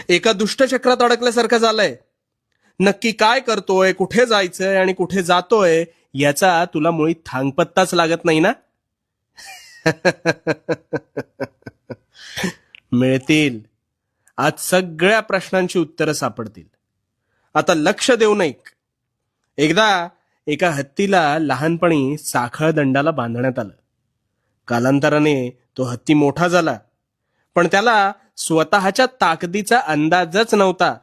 एका दुष्टचक्रात अडकल्यासारखं झालंय. नक्की काय करतोय, कुठे जायचंय आणि कुठे जातोय याचा तुला मुळी थांगपत्ताच लागत नाही ना. मिळतील. आज सगळ्या प्रश्नांची उत्तरं सापडतील. आता लक्ष देऊ नये. एकदा एका हत्तीला लहानपणी साखळ दंडाला बांधण्यात आलं. कालांतराने तो हत्ती मोठा झाला, पण त्याला स्वतःच्या ताकदीचा अंदाजच नव्हता.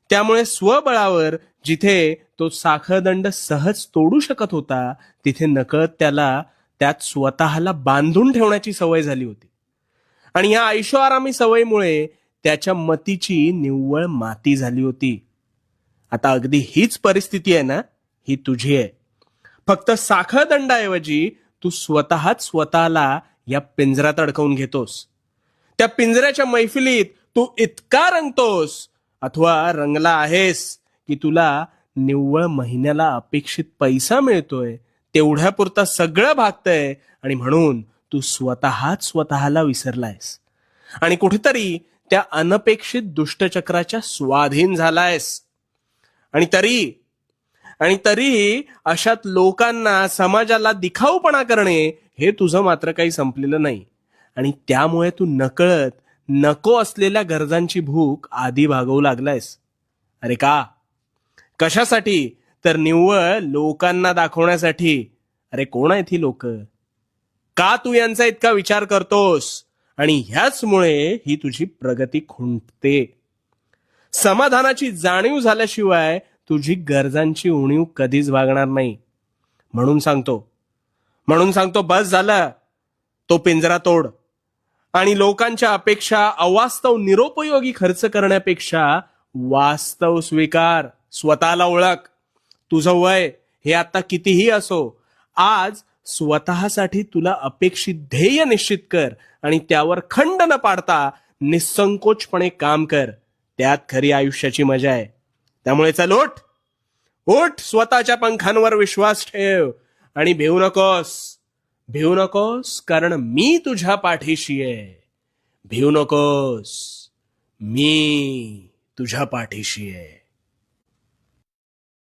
त्यामुळे स्वबळावर जिथे तो साखळदंड सहज तोडू शकत होता, तिथे नकळत त्याला त्यात स्वतःला बांधून ठेवण्याची सवय झाली होती. आणि या ऐशोआरामी सवयीमुळे त्याच्या मतीची निव्वळ माती झाली होती. आता अगदी हीच परिस्थिती आहे ना, ही तुझी आहे. फक्त साखळदंडाऐवजी तू स्वतःच स्वतःला या पिंजऱ्यात अडकवून घेतोस. त्या पिंजऱ्याच्या मैफिलीत तू इतका रंगतोस अथवा रंगला आहेस की तुला निव्वळ महिन्याला अपेक्षित पैसा मिळतोय, तेवढ्यापुरता सगळं भागतंय आणि म्हणून तू स्वतःच स्वतःला विसरलायस आणि कुठेतरी त्या अनपेक्षित दुष्टचक्राच्या स्वाधीन झालायस. आणि तरी अशात लोकांना, समाजाला दिखाऊपणा करणे हे तुझं मात्र काही संपलेलं नाही. आणि त्यामुळे तू नकळत नको असलेल्या गरजांची भूक आधी भागवू लागलायस. अरे का? कशासाठी? तर निव्वळ लोकांना दाखवण्यासाठी. अरे कोण आहेत ही लोक? का तू यांचा इतका विचार करतोस? आणि ह्याचमुळे ही तुझी प्रगती खुंटते. समाधानाची जाणीव झाल्याशिवाय तुझी गरजांची उणीव कधीच भागणार नाही. म्हणून सांगतो बस झालं. तो पिंजरा तोड आणि लोकांच्या अपेक्षा, अवास्तव निरुपयोगी खर्च करण्यापेक्षा वास्तव स्वीकार. स्वतःला ओळख. तुझं वय हे आता कितीही असो, आज स्वतःसाठी तुला अपेक्षित ध्येय निश्चित कर आणि त्यावर खंड न पाडता निसंकोचपणे काम कर. त्यात खरी आयुष्याची मजा आहे. त्यामुळे चल उठ, स्वतःच्या पंखांवर विश्वास ठेव आणि भिवू नकोस, कारण मी तुझ्या पाठीशी आहे. भिवू नकोस, मी तुझ्या पाठीशी आहे.